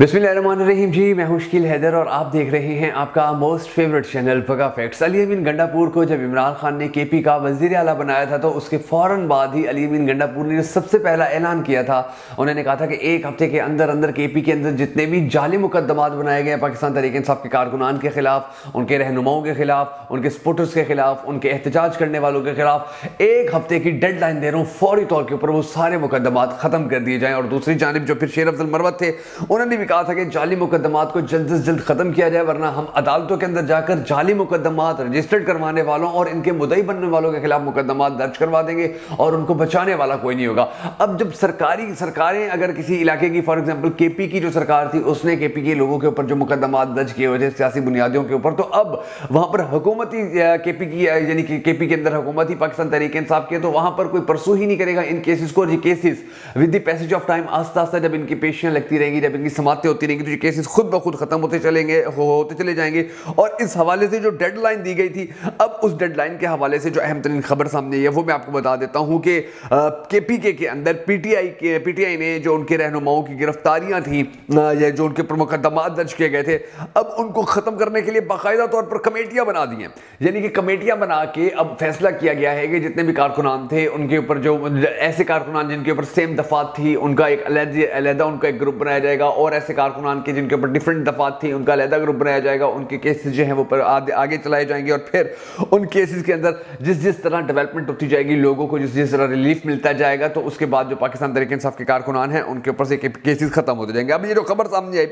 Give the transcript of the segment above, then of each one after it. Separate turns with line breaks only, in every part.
बिस्मिल्लाहिर्रहमानिर्रहीम जी, मैं हूं शकील हैदर और आप देख रहे हैं आपका मोस्ट फेवरेट चैनल बगा फैक्ट्स। अली अमीन गंडापुर को जब इमरान खान ने केपी का वजीर आला बनाया था तो उसके फौरन बाद ही अली अमीन गंडापुर ने सबसे पहला ऐलान किया था। उन्होंने कहा था कि एक हफ्ते के अंदर अंदर केपी के अंदर जितने भी जाली मुकदमात बनाए गए पाकिस्तान तहरीक इंसाफ के कारकुनान के खिलाफ, उनके रहनुमाओं के खिलाफ, उनके सपोर्टर्स के खिलाफ, उनके एहतजाज करने वालों के खिलाफ एक हफ्ते की डेडलाइन दे रहा हूँ, फौरी तौर के ऊपर वो सारे मुकदमात खत्म कर दिए जाएं। और दूसरी जानिब जो फिर शेर अफजल मरवत थे, उन्होंने भी कहा था कि जाली मुकदमात को जल्द से जल्द खत्म किया जाए, वरना हम अदालतों के अंदर जाकर जाली मुकदमात रजिस्टर्ड करवाने वालों और इनके मुद्दई बनने वालों के खिलाफ मुकदमात दर्ज करवा देंगे और उनको बचाने वाला कोई नहीं होगा। अब जब सरकारें अगर किसी इलाके की, फॉर एग्जांपल केपी की जो सरकार थी, उसने केपी के लोगों के ऊपर जो मुकदमात दर्ज किए हुए थे सियासी बुनियादों के ऊपर, तो अब वहां पर हुकूमती केपी की यानी कि केपी के अंदर हुकूमत ही पाकिस्तान तहरीक इंसाफ की है, तो वहां पर कोई परसू ही नहीं करेगा इन केसेस को। और ये cases with the passage of time आस्ता आस्ता जब इनकी पेशियां लगती रहेंगी, जब इनकी समातें होती रहेंगी, तो ये केसेस खुद ब खुद खत्म होते चले जाएंगे। और इस हवाले से जो डेडलाइन दी गई थी, अब उस डेडलाइन के हवाले से जो अहम तरीन खबर सामने आई है वो मैं आपको बता देता हूं कि केपीके के अंदर पीटीआई ने जो उनके रहनुमाओं की गिरफ्तारियां थी या जो उनके ऊपर मुकदमात दर्ज किए गए थे, अब उनको खत्म करने के लिए बाकायदा तौर पर कमेटियां बना दी हैं। यानी कि कमेटियां बना के अब फैसला किया गया है कि जितने भी कारकुनान थे उनके ऊपर, जो ऐसे कारकुनान जिनके ऊपर सेम दफात थी, उनका एक अलहदा उनका एक ग्रुप बनाया जाएगा, और ऐसे कारकुनान के जिनके ऊपर डिफरेंट दफात थी उनका अलहदा ग्रुप बनाया जाएगा। उनके केसेस जो हैं वो आगे चलाए जाएंगे और फिर उन केसेस के अंदर जिस तरह डेवलपमेंट होती जाएगी, लोगों को जिस तरह रिलीफ मिलता जाएगा, तो उसके बाद जो पाकिस्तान तहरीक इंसाफ के कारकुनान हैं उनके ऊपर से केसेस खत्म होते जाएंगे। अब ये जो खबर सामने आई,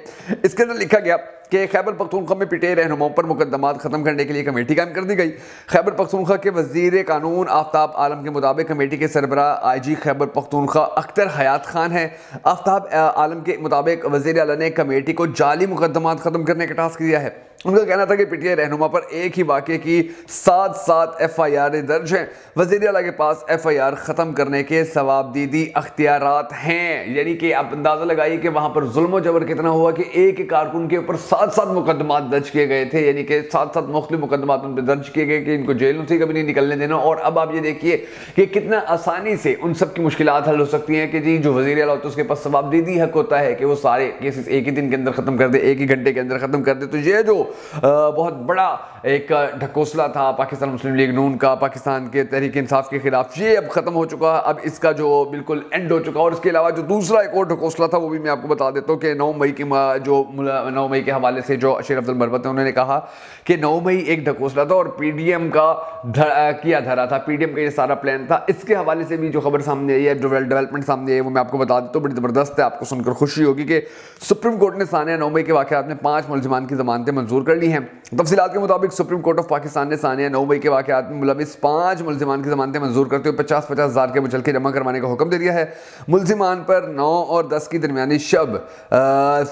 इसके अंदर लिखा गया कि खैबर पख्तूनख्वा में पिटे रहनुमाओं पर मुकदमात खत्म करने के लिए कमेटी कायम कर दी गई। खैबर पख्तूनख्वा के वजीर कानून आफ्ताब आलम के मुताबिक कमेटी के सरबराह आईजी खैबर पख्तूनख्वा अख्तर हयात खान है। आफ्ताब आलम के मुताबिक वजीर आला ने कमेटी को जाली मुकदमात खत्म करने का टास्क दिया है। उनका कहना था कि पीटीआई रहनुमा पर एक ही वाक़े की 7 FIR दर्ज हैं। वज़ीर आला के पास FIR ख़त्म करने के सवाबदीदी अख्तियारात हैं। यानी कि आप अंदाज़ा लगाइए कि वहाँ पर जुल्म और जबर कितना हुआ कि एक कारकुन के ऊपर 7 मुकदमात दर्ज किए गए थे। यानी कि 7 मुख्तलिफ मुकदमात उन पर दर्ज किए गए कि इनको जेलों से कभी नहीं निकलने देना। और अब आप ये देखिए कि कितना आसानी से उन सब की मुश्किलात हल हो सकती हैं कि जी जो वज़ीर आला होता है उसके पास सवाबदीदी हक होता है कि वो सारे केसेस एक ही दिन के अंदर ख़त्म कर दे, एक ही घंटे के अंदर ख़त्म कर दे। तो ये जो बहुत बड़ा एक ढकोसला था पाकिस्तान मुस्लिम लीग नून का पाकिस्तान के तहरीक इंसाफ के खिलाफ, ये अब खत्म हो चुका है। अब इसका जो बिल्कुल एंड हो चुका। और इसके अलावा जो दूसरा एक और ढकोसला था वो भी मैं आपको बता देता हूँ कि 9 मई के हवाले से जो शेर अफजल मरवत है उन्होंने कहा कि 9 मई एक ढकोसला था और पीडीएम का किया धरा था, पीडीएम का ये सारा प्लान था। इसके हवाले से भी जो खबर सामने आई है, जो डेवलपमेंट सामने आई है, वो मैं आपको बता देता हूँ, बड़ी ज़बरदस्त है। आपको सुनकर खुशी होगी कि सुप्रीम कोर्ट ने सानिया 9 मई के वाक़यात में 5 मुलजिमान की ज़मानतें मंजूर कर ली हैं। तफसीलात के मुताबिक सुप्रीम कोर्ट ऑफ पाकिस्तान ने सानिया 9 मई के वाक़यात में मुलविस 5 मुलजिमान की ज़मानतें मंजूर करते हुए 50-50 हज़ार के मुचलके जमा करवाने का हुक्म दे दिया है। मुलजिमान पर 9 और 10 की दरमियानी शब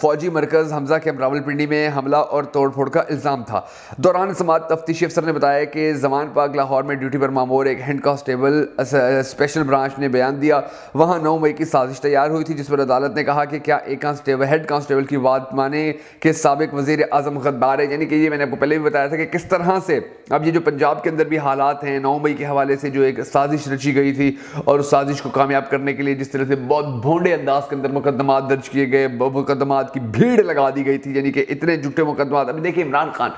फौजी मरकज़ हमजा के रावलपिंडी में हमला और तोड़फोड़ का इल्ज़ाम था। दौरान समात तफ्तीशी अफसर ने बताया कि जमान पाक लाहौर में ड्यूटी पर मामूर एक हेड कांस्टेबल स्पेशल ब्रांच ने बयान दिया, वहाँ 9 मई की साजिश तैयार हुई थी, जिस पर अदालत ने कहा कि क्या एक हेड कांस्टेबल की बात माने कि साबिक वज़ीर आज़म गद्दार है। यानी कि ये मैंने आपको पहले भी बताया था कि किस तरह से अब ये जो पंजाब के अंदर भी हालात हैं, 9 मई के हवाले से जो एक साजिश रची गई थी और उस साजिश को कामयाब करने के लिए जिस तरह से बहुत भोंडे अंदाज के अंदर मुकदमात दर्ज किए गए, मुकदमात की भीड़ लगा दी गई थी, यानी कि इतने झूठे मुकदमात। अभी देखिए इमरान खान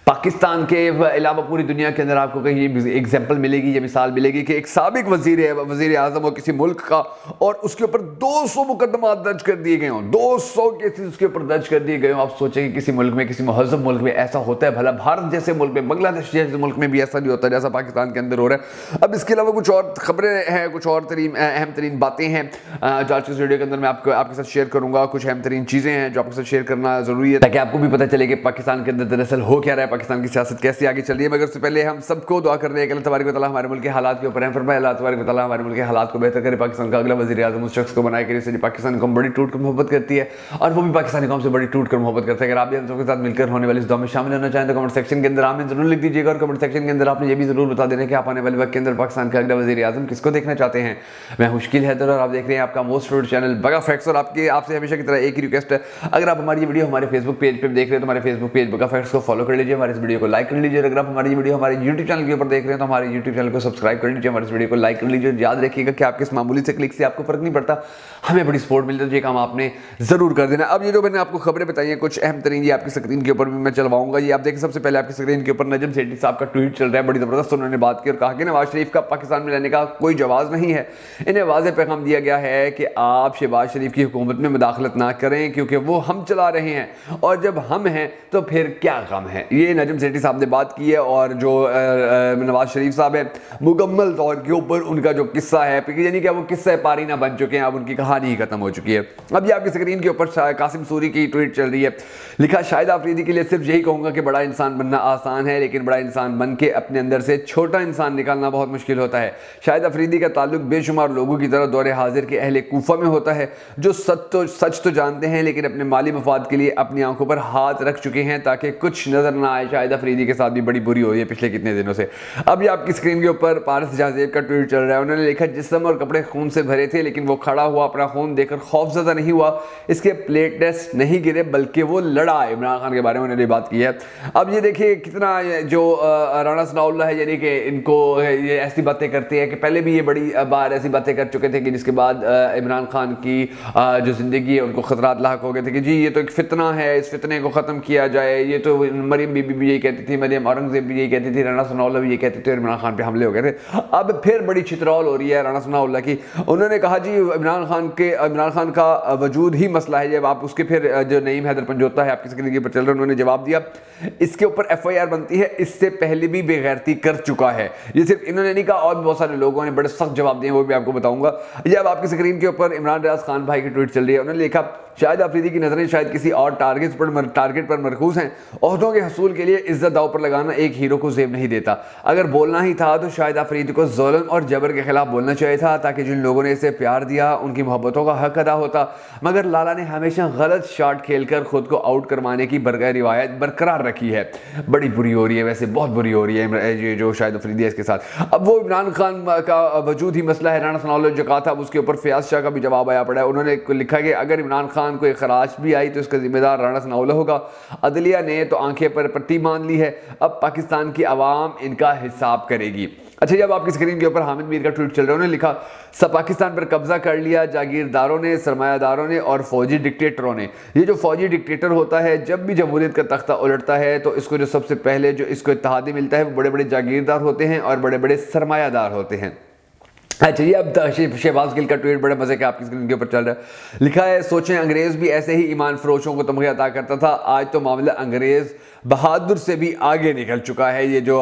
पाकिस्तान के अलावा पूरी दुनिया के अंदर आपको कहीं एग्जाम्पल मिलेगी, ये मिसाल मिलेगी कि एक साबिक वज़ीर आज़म हो किसी मुल्क का और उसके ऊपर 200 मुकदमात दर्ज कर दिए गए हों, 200 केसेस उसके ऊपर दर्ज कर दिए गए हों। आप सोचें कि किसी मुल्क में, किसी महज़ब मुल्क में ऐसा होता है भला? भारत जैसे मुल्क में, बांग्लादेश जैसे मुल्क में भी ऐसा नहीं होता जैसा पाकिस्तान के अंदर हो रहा है। अब इसके अलावा कुछ और खबरें हैं, कुछ और अहम तरीन बातें हैं जो आज के वीडियो के अंदर मैं आपके साथ शेयर करूँगा। कुछ अहम तरीन चीज़ें हैं जो आपके साथ शेयर करना ज़रूरी है ताकि आपको भी पता चले कि पाकिस्तान के अंदर दरअसल हो क्या रहा है, पाकिस्तान की सियासत कैसे आगे चल रही है। मगर उससे पहले हम सबको दुआ कर रहे हैं कि अल्लाह तबारक व तआला हमारे मुल्क के हालात के ऊपर है, फरमाए अल्लाह तबारक व तआला हमारे मुल्क के हालात को बेहतर करे, पाकिस्तान का अगला वज़ीर आज़म उस शख्स को बनाए कि जिससे पाकिस्तान कौम बड़ी टूट कर मोहब्बत करती है और वो भी पाकिस्तानी कौम से बड़ी टूट कर मोहब्बत करता है। अगर आप भी हम सबके साथ मिलकर होने वाली इस दुआ में शामिल होना चाहें तो कमेंट सेक्शन के अंदर आमीन जरूर लिख दीजिएगा। और कमेंट सेक्शन के अंदर आपने ये भी जरूर बता देना कि आप आने वाले वक्त के अंदर पाकिस्तान का अगला वज़ीर आज़म किसको देखना चाहते हैं। मैं हूं शकील हैदर और आप देख रहे हैं आपका मोस्ट फेवरेट चैनल बगा फैक्ट्स। और आपसे हमेशा की तरह एक ही रिक्वेस्ट है, अगर आप हमारी वीडियो हमारे फेसबुक पेज पर देख रहे हैं तो हमारे फेसबुक पेज बगा फैक्ट्स को फॉलो कर लीजिए। हमारे इस वीडियो को लाइक कर लीजिए। अगर आप हमारी वीडियो हमारे यूट्यूब चैनल के ऊपर देख रहे हैं तो हमारे यूट्यूब चैनल को सब्सक्राइब कर लीजिए, हमारे इस वीडियो को लाइक कर लीजिए। याद रखिएगा कि आपके इस मामूली से क्लिक से आपको फर्क नहीं पड़ता, हमें बड़ी सपोर्ट मिलती है, तो ये काम आपने जरूर कर देना। अब ये जो मैंने आपको खबरें बताई हैं कुछ अहम तरीन, ये आपकी स्क्रीन के ऊपर भी मैं चलवाऊंगा। ये आप देखें, सबसे पहले आपकी स्क्रीन के ऊपर नजम सेठी साहब का ट्वीट चल रहा है, बड़ी जबरदस्त उन्होंने बात की और कहा कि नवाज शरीफ का पाकिस्तान में रहने का कोई जवाब नहीं है। इन्हें वाज़ेह पैगाम दिया गया है कि आप शहबाज शरीफ की हुकूमत में मुदाखलत ना करें क्योंकि वो हम चला रहे हैं और जब हम हैं तो फिर क्या गम है। ये नजम सेठी साहब ने बात की है और जो नवाज शरीफ साहब है मुकम्मल तौर के ऊपर उनका जो किस्सा है, यानी कि वो किस्सा पारी ना बन चुके हैं, अब उनकी कहानी ही खत्म हो चुकी है। अब ये आपकी स्क्रीन के ऊपर कासिम सूरी की ट्वीट चल रही है, लिखा शाहिद आफरीदी के लिए सिर्फ यही कहूँगा कि बड़ा इंसान बनना आसान है लेकिन बड़ा इंसान बन के अपने अंदर से छोटा इंसान निकालना बहुत मुश्किल होता है। शाहिद आफरीदी का ताल्लुक बेशुमार लोगों की तरह दौरे हाजिर के अहले कूफा में होता है जो सच तो जानते हैं लेकिन अपने माली मफाद के लिए अपनी आंखों पर हाथ रख चुके हैं ताकि कुछ नजर ना आए। शाहिद आफरीदी के साथ भी बड़ी बुरी हो रही है पिछले कितने दिनों से। अब ये आपकी स्क्रीन के ऊपर पारस जहाजेब का ट्वीट चल रहा है, उन्होंने लिखा जिस्म और कपड़े खून से भरे थे लेकिन वो खड़ा हुआ अपना खून देखकर खौफजदा नहीं हुआ, इसके प्लेटलेट्स नहीं गिरे बल्कि वो लड़ा। इमरान खान के बारे में उन्होंने बात की है। अब ये देखिए कितना जो राणा सनाउल्लाह है, यानी कि इनको ये ऐसी बातें करते हैं कि पहले भी ये बड़ी बार ऐसी बातें कर चुके थे कि जिसके बाद इमरान खान की जो ज़िंदगी है उनको खतरात लाक हो गए थे कि जी ये तो एक फितना है, इस फितने को ख़त्म किया जाए। ये तो मरियम बीबी भी यही कहती थी, मरियम औरंगजेब भी यही कहती थी, राणा सनाउल्लाह भी यही कहते थे, इमरान खान पे हमले हो गए थे। अब फिर बड़ी छितरौल हो रही है राणा सनाउल्लाह की। उन्होंने कहा जी इमरान खान का वजूद ही मसला है। जब आप उसके फिर जो नईम हैदर पंजोता है आपकी स्क्रीन के ऊपर चल रहा है, उन्होंने जवाब दिया इसके ऊपर FIR बनती है, इससे पहले भी बेगैरती कर चुका है। ये सिर्फ इन्होंने नहीं कहा, और भी बहुत सारे लोगों ने बड़े सख्त जवाब दिए, वो भी आपको बताऊंगा। ये अब आपकी स्क्रीन के ऊपर इमरान रियाज खान भाई की ट्वीट चल रही है, उन्होंने लिखा शाहिद आफरीदी की नजरें शायद किसी और टारगेट पर मरकूज हैं। ओहदों के हसूल के लिए इज्जत दाव पर लगाना एक हीरो को ज़ेब नहीं देता। अगर बोलना ही था तो शाहिद आफरीदी को जुल्म और जबर के खिलाफ बोलना चाहिए था ताकि जिन लोगों ने इसे प्यार दिया उनकी मोहब्बतों का हक अदा होता, मगर लाला ने हमेशा गलत शॉट खेलकर खुद को आउट करवाने की रिवायत बरकरार रखी है। बड़ी बुरी हो रही है, वैसे बहुत बुरी हो रही है ये जो शाहिद आफरीदी है इसके साथ। अब वो इमरान खान का वजूद ही मसला है। राणा सनाउल्लाह जो कहा था उसके ऊपर फयाज शाह का भी जवाब आया पड़ा है। उन्होंने लिखा कि अगर इमरान खान को एक खराश भी आई तो इसका जिम्मेदार राणा सनाउल्लाह होगा। अदलिया ने तो आंखें पर पट्टी मान ली है, अब पाकिस्तान की आवाम इनका हिसाब करेगी। अच्छा, जब आपकी स्क्रीन के ऊपर हामिद मीर का ट्वीट चल रहा है, उन्होंने लिखा सब पाकिस्तान पर कब्जा कर लिया जागीरदारों ने, सरमायादारों ने और फौजी डिक्टेटरों ने। ये जो फौजी डिक्टेटर होता है जब भी जमहूरियत का तख्ता उलटता है तो इसको जो सबसे पहले जो इसको इत्तेहादी मिलता है वो बड़े बड़े जागीरदार होते हैं और बड़े बड़े सरमायादार होते हैं। अच्छा, ये अब शहबाज गिल का ट्वीट बड़े मजे का आपकी स्क्रीन के ऊपर चल रहा है, लिखा है सोचें अंग्रेज भी ऐसे ही ईमान फरोशों को तमगे अता करता था, आज तो मामला अंग्रेज बहादुर से भी आगे निकल चुका है, ये जो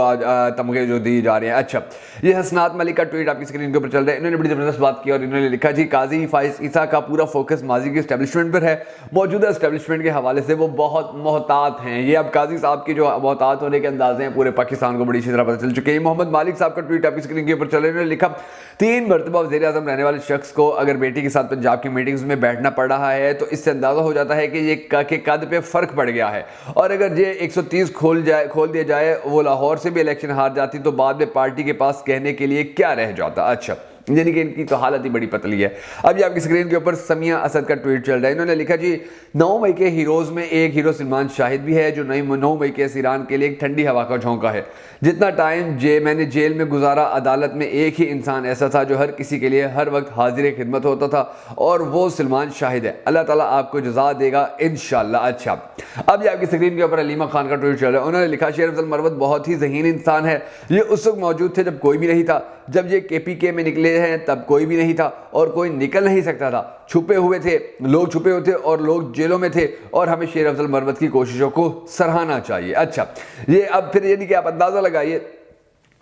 तमगे जो दिए जा रहे हैं। अच्छा, ये हसनात मलिक का ट्वीट आपकी स्क्रीन के ऊपर चल रहा है, इन्होंने बड़ी ज़बरदस्त बात की और इन्होंने लिखा जी काजी फाइज ईसा का पूरा फोकस माजी के एस्टेब्लिशमेंट पर है, मौजूदा एस्टेब्लिशमेंट के हवाले से वो बहुत मोहतात हैं। ये अब काजी साहब की जो मोहतात होने के अंदाजे हैं पूरे पाकिस्तान को बड़ी अच्छी तरह पता चल चुके हैं। मोहम्मद मालिक साहब का ट्वीट आपकी स्क्रीन के ऊपर चल रहा है, इन्होंने लिखा 3 मरतबा वज़ीर आज़म रहने वाले शख्स को अगर बेटी के साथ पंजाब की मीटिंग्स में बैठना पड़ रहा है तो इससे अंदाजा हो जाता है कि ये के कद पे फर्क पड़ गया है, और अगर ये 130 खोल दिया जाए वो लाहौर से भी इलेक्शन हार जाती तो बाद में पार्टी के पास कहने के लिए क्या रह जाता। अच्छा, यानी कि इनकी तो हालत ही बड़ी पतली है। अब ये आपकी स्क्रीन के ऊपर समिया असद का ट्वीट चल रहा है, इन्होंने लिखा जी 9 मई के हीरोज़ में एक हीरो सलमान शाहिद भी है जो 9 मई के सीरान के लिए एक ठंडी हवा का झोंका है। जितना टाइम मैंने जेल में गुजारा अदालत में एक ही इंसान ऐसा था जो हर किसी के लिए हर वक्त हाजिर खिदमत होता था और वो सलमान शाहिद है। अल्लाह ताला आपको जज़ा देगा इंशाल्लाह। अच्छा, अब ये आपकी स्क्रीन के ऊपर अलीमा खान का ट्वीट चल रहा है, उन्होंने लिखा शेर अफजल मरवत बहुत ही ज़हीन इंसान है, ये उस वक्त मौजूद थे जब कोई भी नहीं था, जब ये KPK में निकले हैं तब कोई भी नहीं था और कोई निकल नहीं सकता था, छुपे हुए थे और लोग जेलों में थे और हमें शेर अफजल मरवत की कोशिशों को सराहना चाहिए। अच्छा, ये अब फिर यानी कि आप अंदाज़ा लगाइए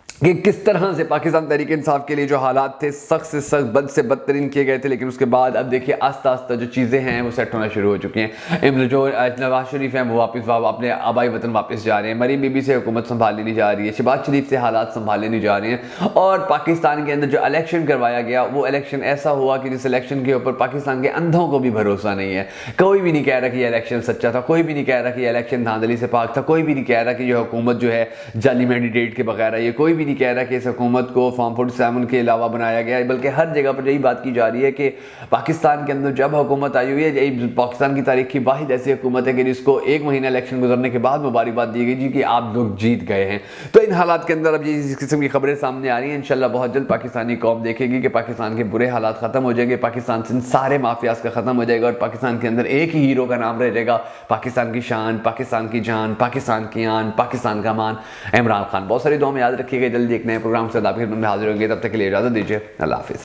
कि किस तरह से पाकिस्तान तहरीक इंसाफ के लिए जो हालात थे सख्त से सख्त बद से बदतरीन किए गए थे, लेकिन उसके बाद अब देखिए आस्ता आस्ता जो चीज़ें हैं वो सेट होना शुरू हो चुकी हैं। जो नवाज शरीफ हैं वो वापस अपने आबाई वतन वापस जा रहे हैं, मरीम बीबी से हुकूमत संभाली नहीं जा रही है, शहबाज शरीफ से हालात संभाले नहीं जा रहे हैं, और पाकिस्तान के अंदर जो इलेक्शन करवाया गया वो इलेक्शन ऐसा हुआ कि जिस इलेक्शन के ऊपर पाकिस्तान के अंधों को भी भरोसा नहीं है। कोई भी नहीं कह रहा कि इलेक्शन सच्चा था, कोई भी नहीं कह रहा कि इलेक्शन धांधली से पाक था, कोई भी नहीं कह रहा कि यह हुकूमत जो है जाली मैंडेट के बगैर है, ये कोई भी नहीं कह रहा कि इस हुकूमत को फॉर्म 47 के अलावा बनाया गया है, बल्कि हर जगह पर यही बात की जा रही है कि पाकिस्तान के अंदर जब हुकूमत आई हुई है, पाकिस्तान की तारीख की वाहिद ऐसी हुकूमत है कि जिसको 1 महीना इलेक्शन गुजरने के बाद मुबारकबाद दी गई जी कि आप लोग जीत गए हैं। तो इन हालात के अंदर अब ये इस किस्म की खबरें सामने आ रही हैं। इंशाल्लाह बहुत जल्द पाकिस्तानी कौम देखेगी कि पाकिस्तान के बुरे हालात खत्म हो जाएंगे, पाकिस्तान से सारे माफियाज का खत्म हो जाएगा और पाकिस्तान के अंदर एक ही हीरो का नाम रह जाएगा, पाकिस्तान की शान, पाकिस्तान की जान, पाकिस्तान की आन, पाकिस्तान का मान, इमरान खान। बहुत सारी दुआ में याद रखिएगा। जल्दी एक नए प्रोग्राम से हाजिर होंगे, तब तक के लिए इजाजत दीजिए। अल्लाह हाफिज़।